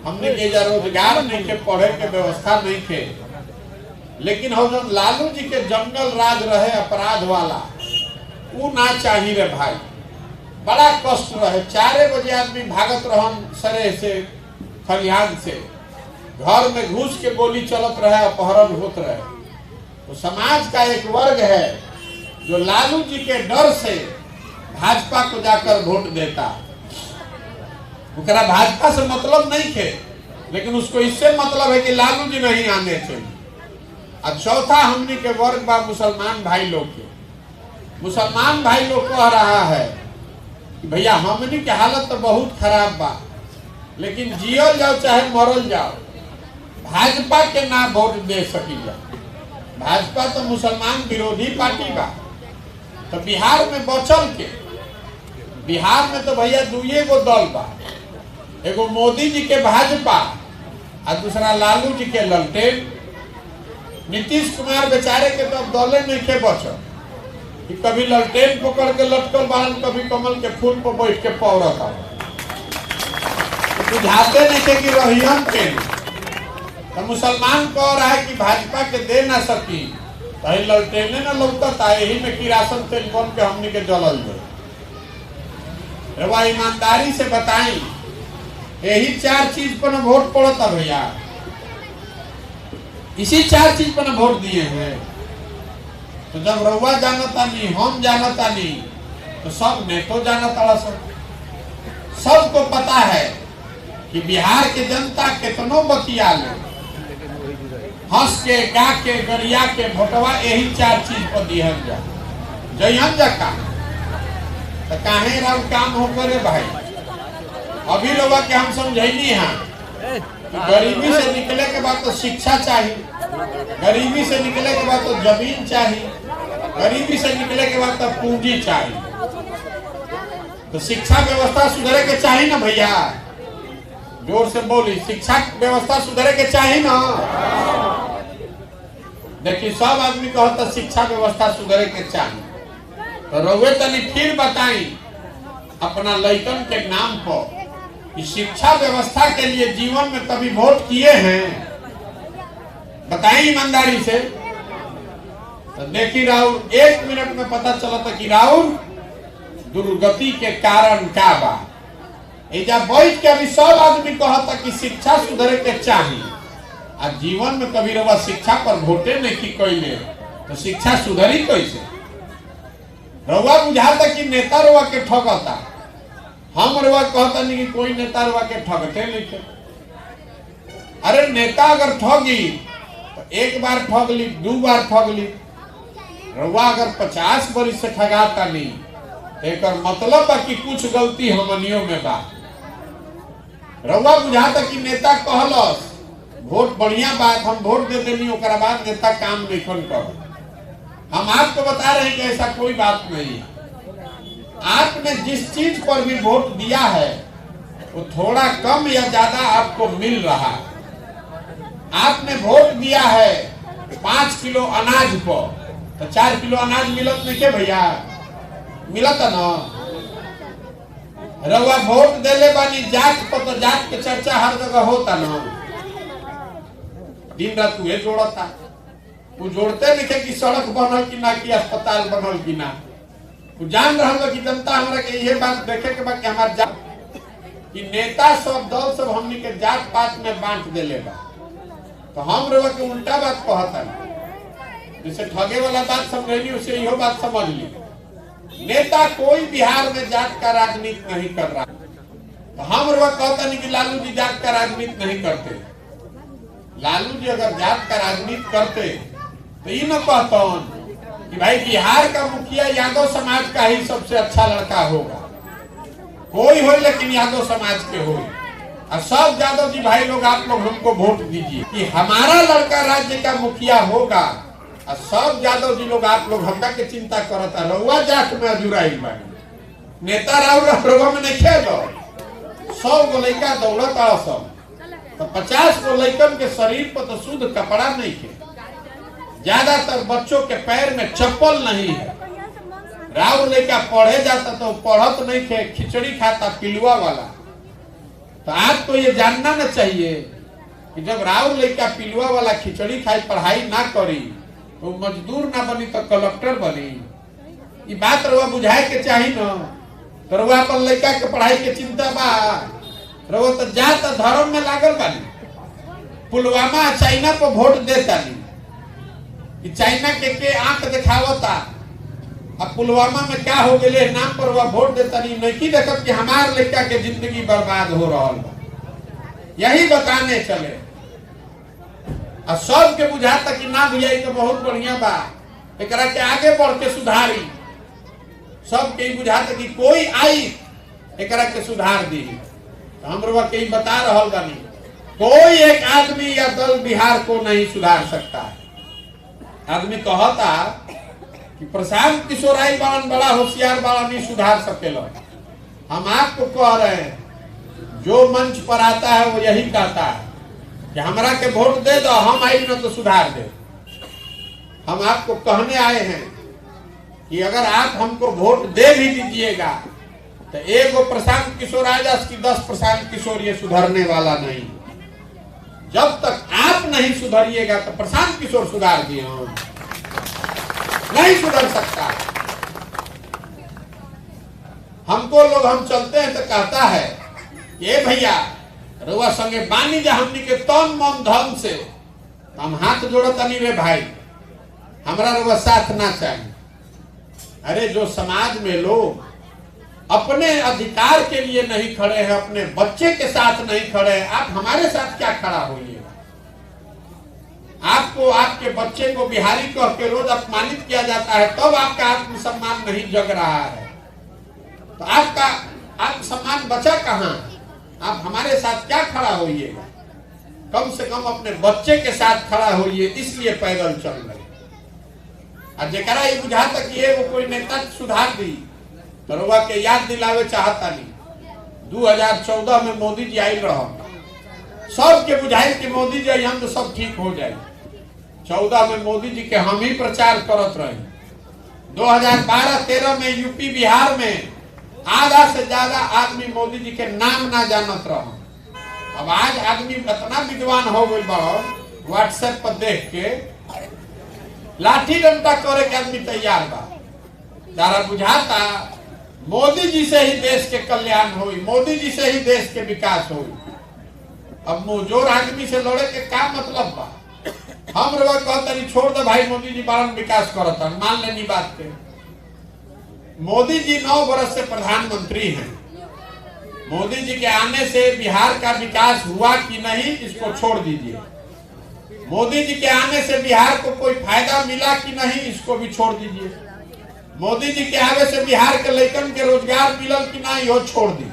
हमने के रोजगार नहीं के, पढ़े के व्यवस्था नहीं के, लेकिन हम जब लालू जी के जंगल राज रहे अपराध वाला वो ना चाहिए रे भाई। बड़ा कष्ट रहे, 4 बजे आदमी भागत रहन सरे से खलिहान से, घर में घुस के गोली चलत रहे, अपहरण होत रहे। तो समाज का एक वर्ग है जो लालू जी के डर से भाजपा को जाकर वोट देता। उनका भाजपा से मतलब नहीं थे, लेकिन उसको इससे मतलब है कि लालू जी नहीं आने चाहिए। अब चौथा हमने के वर्ग बा मुसलमान भाई लोग के। मुसलमान भाई लोग कह रहा है कि भैया हमनी के हालत तो बहुत खराब बा, लेकिन जियल जाओ चाहे मरल जाओ, भाजपा के ना वोट दे सकीला। भाजपा तो मुसलमान विरोधी पार्टी बा। तो बिहार में बचल के, बिहार में तो भैया दुए गो दल बा, एगो मोदी जी के भाजपा और दूसरा लालू जी के ललटेन। नीतीश कुमार बेचारे के तो दले नहीं के बचल कि कभी ललटेन पकड़ के लटकल बाहन, कभी कमल के फूल पर बैठ के पौरत आ। तो बुझाते नहीं थे कि रहियन के। तो मुसलमान कह रहा है कि भाजपा के दे ना सकी, तो ललटेने न लौटता, यही में किरासन तेल बन के हमने के जलल जाए। वह ईमानदारी से बताई, यही 4 चीज पर वोट पड़ता भैया, इसी 4 चीज पर वोट दिए हैं। तो जब रउआ जानता नहीं, हम जानता नहीं, तो सब नेतो जानता। सबको पता है कि बिहार के जनता कितनों बतिया ले, हंस के गा के गरिया के भोटवा यही 4 चीज पर दिहन जा जइहन जा का। तो काहे राव काम हो करे भाई। अभी लोग के हम समझैनी है कि गरीबी से निकले के बाद तो शिक्षा चाहिए, गरीबी से निकले के बाद तो जमीन चाहिए, गरीबी से निकले के बाद तो पूंजी चाहिए। तो शिक्षा व्यवस्था सुधरे के चाहिए ना भैया, जोर से बोली, शिक्षा व्यवस्था सुधरे के चाहिए ना। देखिए सब आदमी कहता शिक्षा व्यवस्था सुधरे के चाहिए। तो रउए तनी फिर बताई अपना लइकन के नाम पर कि शिक्षा व्यवस्था के लिए जीवन में कभी वोट किए हैं, बताएं ईमानदारी से। तो देखी राहुल 1 मिनट में पता चला था कि राहुल दुर्गति के कारण क्या बा। एजा बैठ के अभी सब आदमी कहता कि शिक्षा सुधरे के चाहिए, और जीवन में कभी रवा शिक्षा पर वोटे नहीं की कैले, तो शिक्षा सुधरी कैसे। रवा बुझाता कि नेता रवा के ठगता, हम रवा कहता नहीं कि कोई नेता रवा के ठगते नहीं थे। अरे नेता अगर ठगी तो 1 बार ठग ली, 2 बार ठग ली। रवा अगर 50 बरिस से ठगाता नहीं, तो एक मतलब है कि कुछ गलती हमनियों में बा। रवा बुझाता कि नेता कहलस वोट बढ़िया बात, हम वोट दे देनी, ओकरा बाद नेता काम नहीं कर। हम आपको बता रहे हैं कि ऐसा कोई बात नहीं है। आपने जिस चीज पर भी वोट दिया है वो थोड़ा कम या ज्यादा आपको मिल रहा है। आपने वोट दिया है 5 किलो अनाज पर, तो 4 किलो अनाज मिलत नहीं के भैया, मिलत ना। रउआ वोट देले बानी जात पर, तो जात के चर्चा हर जगह होता ना। दिन रात तुहे जोड़ता, तू जोड़ते नहीं कि सड़क बनल कि ना, कि अस्पताल बनल कि ना। तू जान रहा कि जनता हमरा के ये बात देखे के बाद कि हमार जात कि नेता सब दल सब हमनी के जात पात में बांट देले बा। तो हम रउआ के उल्टा बात कहता, जैसे ठगे वाला बात समझेली उसे यो बात समझ ली। नेता कोई बिहार में जात का राजनीति नहीं कर रहा। तो हम रउआ कहता नहीं कि लालू जी जात का राजनीति नहीं करते। लालू जी अगर जात का राजनीति करते तो ये न कहता कि भाई बिहार का मुखिया यादव समाज का ही सबसे अच्छा लड़का होगा। कोई हो लेकिन यादव समाज के हो, और सब यादव जी भाई लोग आप लोग हमको वोट दीजिए कि हमारा लड़का राज्य का मुखिया होगा। और सब यादव जी लोग आप लोग हमरा के चिंता करता, रउआ जात में अजुराइल बानी, नेता रउआ में नहीं खेलो। 100 गो लड़का दौड़ता सब, तो 50 गो लड़कन के शरीर पर तो शुद्ध कपड़ा नहीं है। ज्यादातर बच्चों के पैर में चप्पल नहीं है। राव लड़का पढ़े जाता तो पढ़त नहीं थे, खिचड़ी खाता पिलुआ वाला। तो आपको ये जानना न चाहिए कि जब राउर लड़का पिलुआ वाला खिचड़ी खाई पढ़ाई ना करी तो मजदूर ना बनी तो कलेक्टर बनी। ये बात रउआ बुझाए के चाही न। तो रउआ अपन लड़का के पढ़ाई के चिंता बा, रउआ तो जात धर्म में लागल बानी। पुलवामा चाइना पर वोट देता नहीं, चाइना के आंख दिखावता। अब पुलवामा में क्या हो गए नाम पर वह वोट देता नहीं देखत कि हमार लड़का के जिंदगी बर्बाद हो रहा बा। यही बताने चले और सबके बुझाता कि ना भैया तो बहुत बढ़िया बा, एकरा के आगे बढ़ के सुधारी। सबके बुझाता कि कोई आई एकरा के सुधार दी। तो हम रउआ के बता रहल बानी, कोई एक आदमी या दल बिहार को नहीं सुधार सकता है। आदमी कहता कि प्रशांत किशोर आई बालन बड़ा होशियार बाला नहीं सुधार सकेला। हम आपको कह रहे हैं, जो मंच पर आता है वो यही कहता है कि हमरा के वोट दे दो, हम आई न तो सुधार दे। हम आपको कहने आए हैं कि अगर आप हमको वोट दे भी दीजिएगा तो एक प्रशांत किशोर आएगा कि 10 प्रशांत किशोर ये सुधरने वाला नहीं। जब तक आप नहीं सुधरिएगा तो प्रशांत किशोर सुधार दिए नहीं सुधर सकता। हमको लोग हम चलते हैं तो कहता है ये भैया रुआ संगे बानी जा हमनी के तन मन धन से हम हाथ जोड़ता नहीं रे भाई, हमारा रुआ साथ ना चाहिए। अरे जो समाज में लोग अपने अधिकार के लिए नहीं खड़े हैं, अपने बच्चे के साथ नहीं खड़े हैं, आप हमारे साथ क्या खड़ा होइएगा? आपको आपके बच्चे को बिहारी कह के रोज अपमानित किया जाता है, तब आपका आत्मसम्मान नहीं जग रहा है, तो आपका आत्मसम्मान बचा कहां? आप हमारे साथ क्या खड़ा होइएगा? कम से कम अपने बच्चे के साथ खड़ा होइए, इसलिए पैदल चल रहे। और जरा ये बुझाता कि ये वो कोई नेता सुधार दी तो रउआ के याद दिलावे चाहता नहीं। 2014 में मोदी जी आई रहा, सबके बुझाई कि मोदी जी हम तो सब ठीक हो जाए। 14 में मोदी जी के हम ही प्रचार करत रहे। 2012-13 में यूपी बिहार में आधा से ज्यादा आदमी मोदी जी के नाम ना जानत रहा। अब आज आदमी इतना विद्वान हो गई बड़ा, व्हाट्सएप पर देख के लाठी डंडा करे के आदमी तैयार बा। जरा बुझाता मोदी जी से ही देश के कल्याण होई, मोदी जी से ही देश के विकास होई। अब मुजोर आदमी से लड़े के क्या मतलब बा? हम रउआ कहतनी छोड़ दे भाई, मोदी जी बारन विकास करता, मान लेनी बात के। मोदी जी 9 वर्ष से प्रधानमंत्री हैं। मोदी जी के आने से बिहार का विकास हुआ कि नहीं इसको छोड़ दीजिए। मोदी जी के आने से बिहार को कोई फायदा मिला कि नहीं इसको भी छोड़ दीजिए। मोदी जी के आने से बिहार के लड़कन के रोजगार मिलल कि नहीं वो छोड़ दी।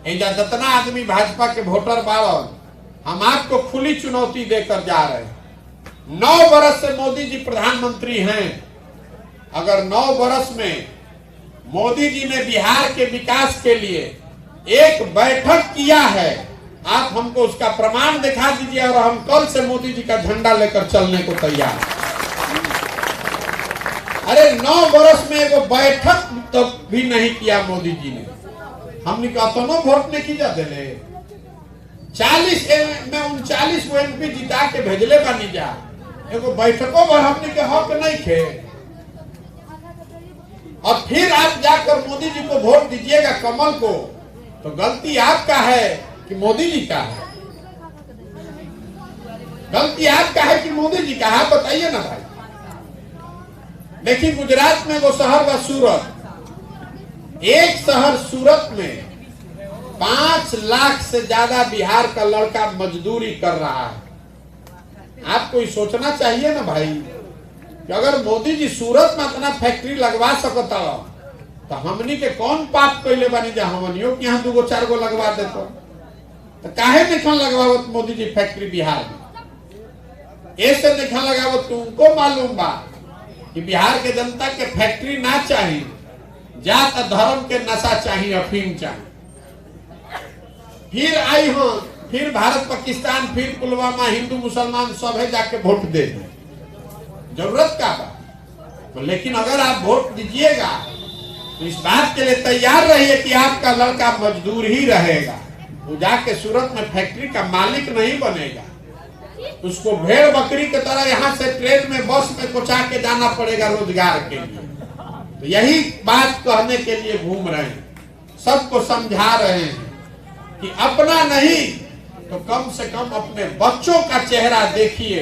जितना आदमी भाजपा के वोटर बारन, हम आपको खुली चुनौती देकर जा रहे हैं। 9 वर्ष से मोदी जी प्रधानमंत्री हैं। अगर 9 वर्ष में मोदी जी ने बिहार के विकास के लिए एक बैठक किया है, आप हमको उसका प्रमाण दिखा दीजिए और हम कल से मोदी जी का झंडा लेकर चलने को तैयार। अरे 9 वर्ष में एक बैठक तो भी नहीं किया मोदी जी ने। हमने कहा तो वोट नहीं की जाते ले 40 में 39 को एमपी जिता के भेजले बानी जा, एगो बैठकों पर हमने के हक नहीं थे। और फिर आप जाकर मोदी जी को वोट दीजिएगा कमल को, तो गलती आपका है कि मोदी जी का है? गलती आपका है कि मोदी जी का है? बताइए ना भाई। देखिए गुजरात में वो शहर व सूरत, एक शहर सूरत में 5 लाख से ज्यादा बिहार का लड़का मजदूरी कर रहा है। आपको ये सोचना चाहिए ना भाई कि अगर मोदी जी सूरत में अपना फैक्ट्री लगवा सकता तो हमनी के कौन पाप कैले बानी जा हमनियों कि यहाँ 2-4 गो लगवा देते। तो काहे नहीं लगावत मोदी जी फैक्ट्री बिहार में? ऐसे नहीं लगावत, तुमको मालूम बा कि बिहार के जनता के फैक्ट्री ना चाहिए, जात धर्म के नशा चाहिए, अफीम चाहिए। फिर आई हो, फिर भारत पाकिस्तान, फिर पुलवामा, हिंदू मुसलमान सब है जाके वोट दे दें, जरूरत का बा तो। लेकिन अगर आप वोट दीजिएगा तो इस बात के लिए तैयार रहिए कि आपका लड़का मजदूर ही रहेगा। वो जाके सूरत में फैक्ट्री का मालिक नहीं बनेगा, उसको भेड़ बकरी की तरह यहाँ से ट्रेन में बस में पहुंचा के जाना पड़ेगा रोजगार के लिए। तो यही बात कहने के लिए घूम रहे हैं, सबको समझा रहे हैं कि अपना नहीं तो कम से कम अपने बच्चों का चेहरा देखिए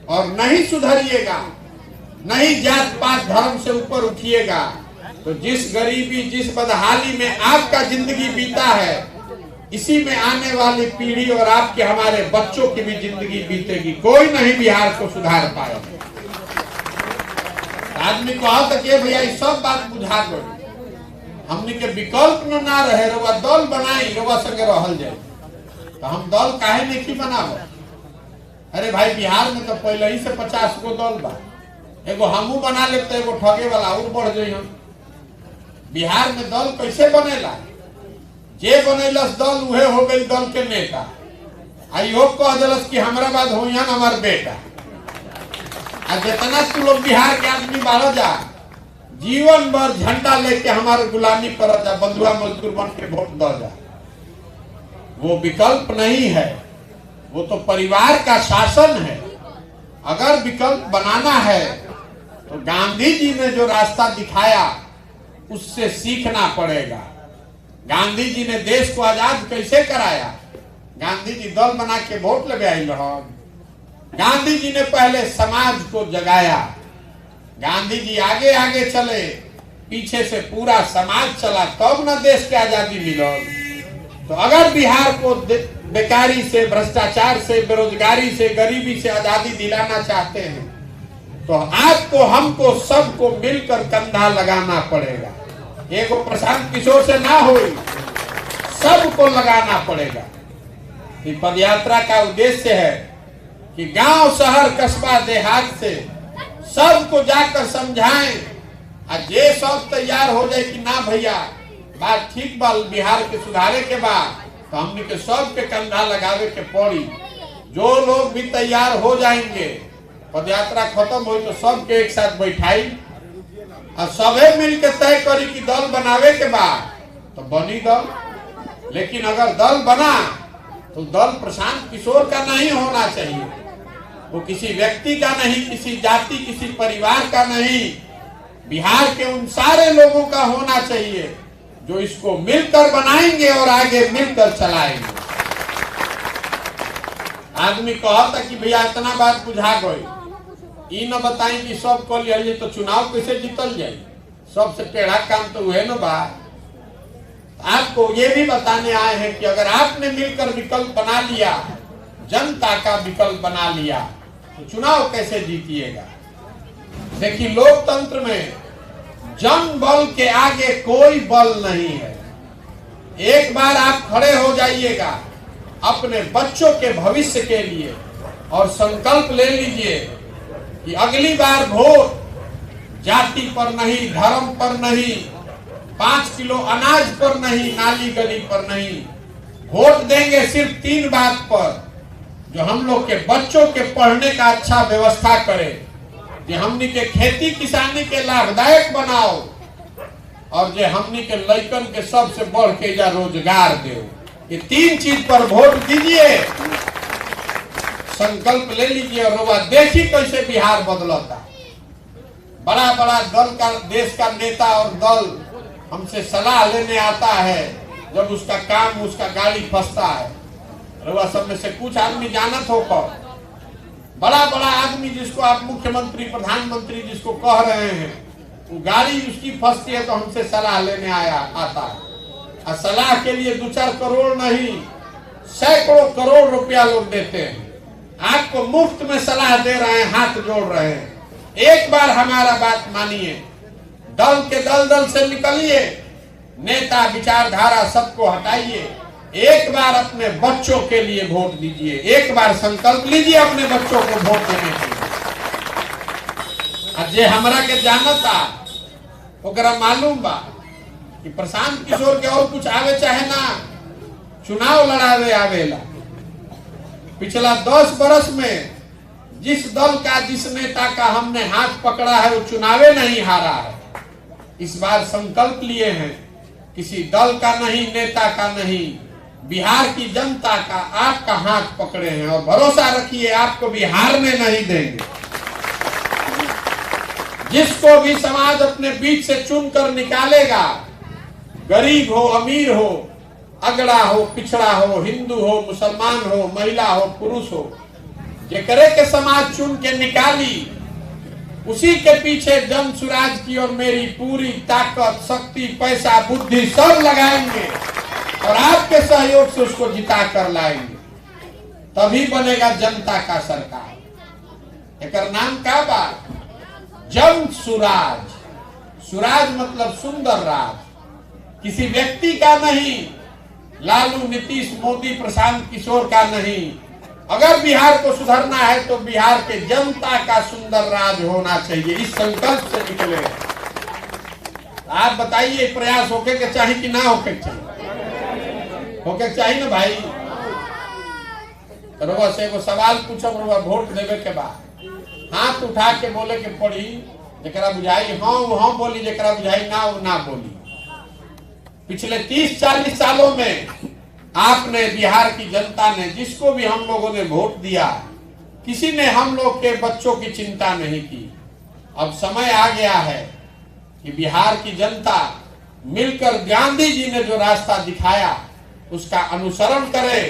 और नहीं सुधरिएगा, नहीं जात पात धर्म से ऊपर उठिएगा तो जिस गरीबी जिस बदहाली में आपका जिंदगी बीता है, इसी में आने वाली पीढ़ी और आपके हमारे बच्चों की भी जिंदगी बीतेगी। कोई नहीं बिहार को सुधार पाएगा। आदमी को हाथ तक भैया ये सब बात बुझा दो, हमने के विकल्प न ना रहे, रवा दल बनाई, रवा संगे रहल जाए। तो हम दल काहे नहीं बनाव? अरे भाई बिहार में तो पहले ही से 50 गो दल बा, एगो हमू बना ले तो एगो ठगे वाला और बढ़ जाए। हम बिहार में दल कैसे बनेला? जे बनेलस दल उहे हो गई दल के नेता। आइयो कह दिलस कि हमरा बाद होइहन हमार बेटा। आ जितना तू लोग बिहार के आदमी बाहर जा, जीवन भर झंडा लेके हमारे गुलामी कर जा, बंधुआ मजदूर बन के वोट दो जा। वो विकल्प नहीं है, वो तो परिवार का शासन है। अगर विकल्प बनाना है तो गांधी जी ने जो रास्ता दिखाया उससे सीखना पड़ेगा। गांधी जी ने देश को आजाद कैसे कराया? गांधी जी दल बना के वोट लगे आई रहन। गांधी जी ने पहले समाज को जगाया, गांधी जी आगे आगे चले, पीछे से पूरा समाज चला, तब न देश की आजादी मिलल। तो अगर बिहार को बेकारी से, भ्रष्टाचार से, बेरोजगारी से, गरीबी से आजादी दिलाना चाहते हैं तो आपको हमको सबको मिलकर कंधा लगाना पड़ेगा। एगो प्रशांत किशोर से ना हो, सबको लगाना पड़ेगा। पद यात्रा का उद्देश्य है कि गांव शहर कस्बा देहात से सबको जाकर समझाएं, और ये सब तैयार हो जाए कि ना भैया बात ठीक बा, बिहार के सुधारे के बाद तो हमने के सब के कंधा लगावे के पड़ी। जो लोग भी तैयार हो जाएंगे, पद यात्रा खत्म हो तो सबके एक साथ बैठाई और सबे मिलकर तय करी कि दल बनावे के बाद तो बनी दल। लेकिन अगर दल बना तो दल प्रशांत किशोर का नहीं होना चाहिए, वो किसी व्यक्ति का नहीं, किसी जाति किसी परिवार का नहीं, बिहार के उन सारे लोगों का होना चाहिए जो इसको मिलकर बनाएंगे और आगे मिलकर चलाएंगे। आदमी कहा था कि भैया इतना बात बुझा गई, ई न बताई कि सब कल लिया तो चुनाव कैसे जीतल जाए? सबसे टेढ़ा काम तो हुए न बा। आपको ये भी बताने आए हैं कि अगर आपने मिलकर विकल्प बना लिया, जनता का विकल्प बना लिया, तो चुनाव कैसे जीतिएगा? देखिए लोकतंत्र में जन बल के आगे कोई बल नहीं है। एक बार आप खड़े हो जाइएगा अपने बच्चों के भविष्य के लिए और संकल्प ले लीजिए कि अगली बार वोट जाति पर नहीं, धर्म पर नहीं, 5 किलो अनाज पर नहीं, नाली गली पर नहीं, वोट देंगे सिर्फ 3 बात पर, जो हम लोग के बच्चों के पढ़ने का अच्छा व्यवस्था करे, कि हमनी के खेती किसानी के लाभदायक बनाओ, और जो हमनी के लइकन के सबसे बढ़ के जा रोजगार दे। ये 3 चीज पर वोट दीजिए, संकल्प ले लीजिए और देखिए कैसे बिहार बदलता। बड़ा बड़ा दल का, देश का नेता और दल हमसे सलाह लेने आता है, जब उसका काम उसका गाड़ी फंसता है। रउआ सब में से कुछ आदमी जानत हो, बड़ा बड़ा आदमी जिसको आप मुख्यमंत्री प्रधानमंत्री जिसको कह रहे हैं, वो गाड़ी उसकी फंसती है तो हमसे सलाह लेने आता है। और सलाह के लिए 2-4 करोड़ नहीं, सैकड़ों करोड़ रुपया लोग देते हैं। आपको मुफ्त में सलाह दे रहे हैं, हाथ जोड़ रहे हैं। एक बार हमारा बात मानिए, दल के दलदल से निकलिए, नेता विचारधारा सबको हटाइए, एक बार अपने बच्चों के लिए वोट दीजिए, एक बार संकल्प लीजिए अपने बच्चों को वोट देने के लिए। जे हमरा के जानता ओकरा मालूम बा कि प्रशांत किशोर के और कुछ आवे चाहे ना, चुनाव लड़ावे आवेला। पिछला 10 बरस में जिस दल का, जिस नेता का हमने हाथ पकड़ा है, वो चुनावे नहीं हारा है। इस बार संकल्प लिए हैं, किसी दल का नहीं, नेता का नहीं, बिहार की जनता का आपका हाथ पकड़े हैं और भरोसा रखिए आपको भी हारने नहीं देंगे। जिसको भी समाज अपने बीच से चुनकर निकालेगा, गरीब हो अमीर हो, अगड़ा हो पिछड़ा हो, हिंदू हो मुसलमान हो, महिला हो पुरुष हो, जेकरे के समाज चुन के निकाली, उसी के पीछे जन सुराज की और मेरी पूरी ताकत शक्ति पैसा बुद्धि सब लगाएंगे और आपके सहयोग से उसको जिता कर लाएंगे। तभी बनेगा जनता का सरकार। एक नाम का बात जन सुराज। सुराज मतलब सुंदर राज, किसी व्यक्ति का नहीं, लालू नीतीश मोदी प्रशांत किशोर का नहीं। अगर बिहार को सुधरना है तो बिहार के जनता का सुंदर राज होना चाहिए। इस संकल्प से निकले। आप बताइए प्रयास होके के चाहिए कि ना होके चाहिए? होके चाहिए ना भाई। रउआ से एगो सवाल पूछब, रउआ वोट देवे के बाद हाथ उठा के बोले के पड़ी, जरा बुझाई हाँ वो हाँ बोली, जरा बुझाई ना वो ना बोली। पिछले 30-40 सालों में आपने बिहार की जनता ने जिसको भी हम लोगों ने वोट दिया, किसी ने हम लोग के बच्चों की चिंता नहीं की। अब समय आ गया है कि बिहार की जनता मिलकर गांधी जी ने जो रास्ता दिखाया उसका अनुसरण करे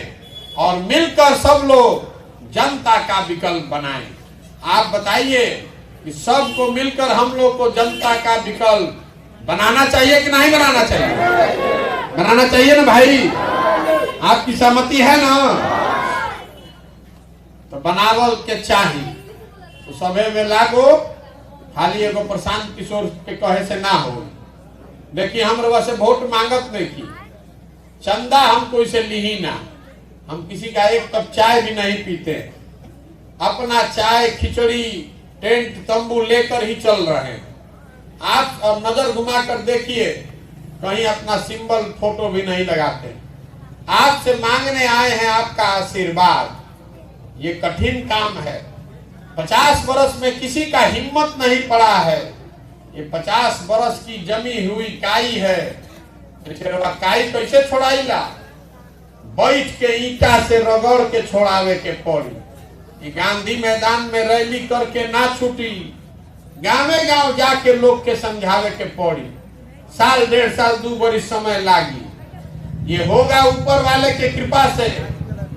और मिलकर सब लोग जनता का विकल्प बनाएं। आप बताइए कि सबको मिलकर हम लोग को जनता का विकल्प बनाना चाहिए कि नहीं बनाना चाहिए? बनाना चाहिए ना भाई। आपकी सहमति है ना? तो बनावल के चाहिए तो सभे में लागो, खाली एगो प्रशांत किशोर के कहे से ना हो। देखिए हम रउआ से वोट मांगत नहीं की, चंदा हम कोई से ली ही ना, हम किसी का एक कप चाय भी नहीं पीते। अपना चाय खिचड़ी टेंट तंबू लेकर ही चल रहे हैं। आप और नजर घुमा कर देखिए, कहीं अपना सिंबल फोटो भी नहीं लगाते। आपसे मांगने आए हैं आपका आशीर्वाद। ये कठिन काम है। 50 बरस में किसी का हिम्मत नहीं पड़ा है। ये 50 बरस की जमी हुई काई है। काई कैसे छोड़ाईला? बैठ के ईटा से रगड़ के छोड़ावे के पड़ी। गांधी मैदान में रैली करके ना छूटी, गाँवे गांव जाके लोग के समझावे के पड़ी। साल 1.5 साल 2 बरस समय लागी। ये होगा ऊपर वाले के कृपा से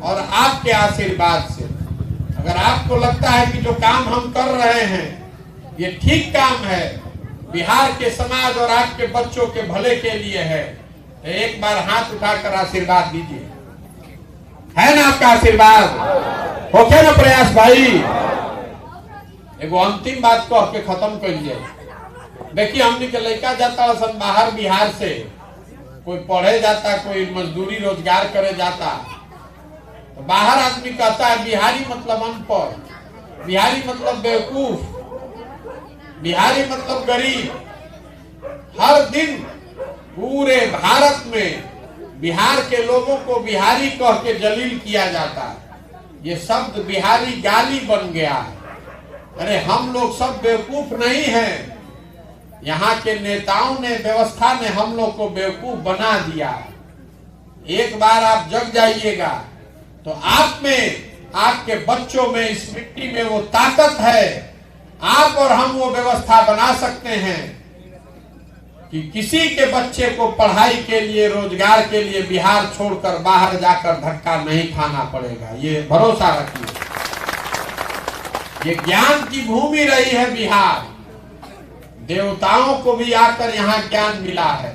और आपके आशीर्वाद से। अगर आपको लगता है कि जो काम हम कर रहे हैं ये ठीक काम है, बिहार के समाज और आपके बच्चों के भले के लिए है, तो एक बार हाथ उठाकर आशीर्वाद दीजिए। है ना आपका आशीर्वाद? होके ना प्रयास भाई। एगो अंतिम बात कह के खत्म कर दिए। देखिए हमने के लड़का जाता बाहर बिहार से, कोई पढ़े जाता, कोई मजदूरी रोजगार करे जाता, तो बाहर आदमी कहता है बिहारी मतलब अनपढ़, बिहारी मतलब बेवकूफ, बिहारी मतलब गरीब। हर दिन पूरे भारत में बिहार के लोगों को बिहारी कह के जलील किया जाता है। ये शब्द बिहारी गाली बन गया है। अरे हम लोग सब बेवकूफ नहीं हैं, यहाँ के नेताओं ने, व्यवस्था ने हम लोग को बेवकूफ बना दिया। एक बार आप जग जाइएगा तो आप में, आपके बच्चों में, इस मिट्टी में वो ताकत है। आप और हम वो व्यवस्था बना सकते हैं कि किसी के बच्चे को पढ़ाई के लिए, रोजगार के लिए बिहार छोड़कर बाहर जाकर धक्का नहीं खाना पड़ेगा। ये भरोसा रखिए। ये ज्ञान की भूमि रही है बिहार। देवताओं को भी आकर यहाँ ज्ञान मिला है।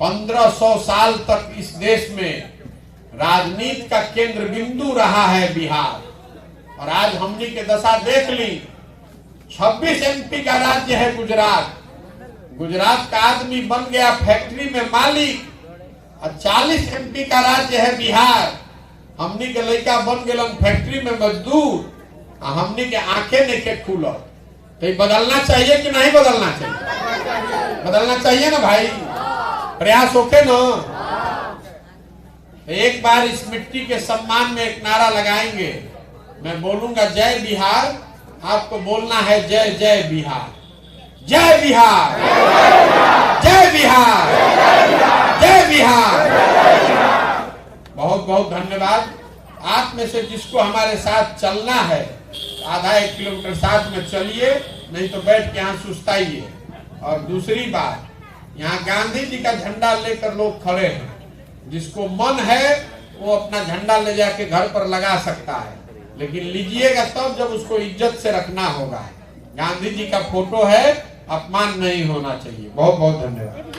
1500 साल तक इस देश में राजनीति का केंद्र बिंदु रहा है बिहार। और आज हमने के दशा देख ली। 26 MP का राज्य है गुजरात। गुजरात का आदमी बन गया फैक्ट्री में मालिक। और 40 MP का राज्य है बिहार। हमने के लड़का बन गए फैक्ट्री में मजदूर। हमने के आंखें नहीं के खुल। तो ये बदलना चाहिए कि नहीं बदलना चाहिए? बदलना चाहिए ना भाई। प्रयास होके ना। एक बार इस मिट्टी के सम्मान में एक नारा लगाएंगे। मैं बोलूंगा जय बिहार, आपको बोलना है जय जय बिहार। जय बिहार, जय बिहार, जय बिहार। बहुत बहुत धन्यवाद। आप में से जिसको हमारे साथ चलना है आधा 1 किलोमीटर साथ में चलिए, नहीं तो बैठ के यहाँ सुस्ताइए। और दूसरी बात, यहाँ गांधी जी का झंडा लेकर लोग खड़े हैं, जिसको मन है वो अपना झंडा ले जाके घर पर लगा सकता है, लेकिन लीजिएगा तब जब उसको इज्जत से रखना होगा। गांधी जी का फोटो है, अपमान नहीं होना चाहिए। बहुत बहुत धन्यवाद।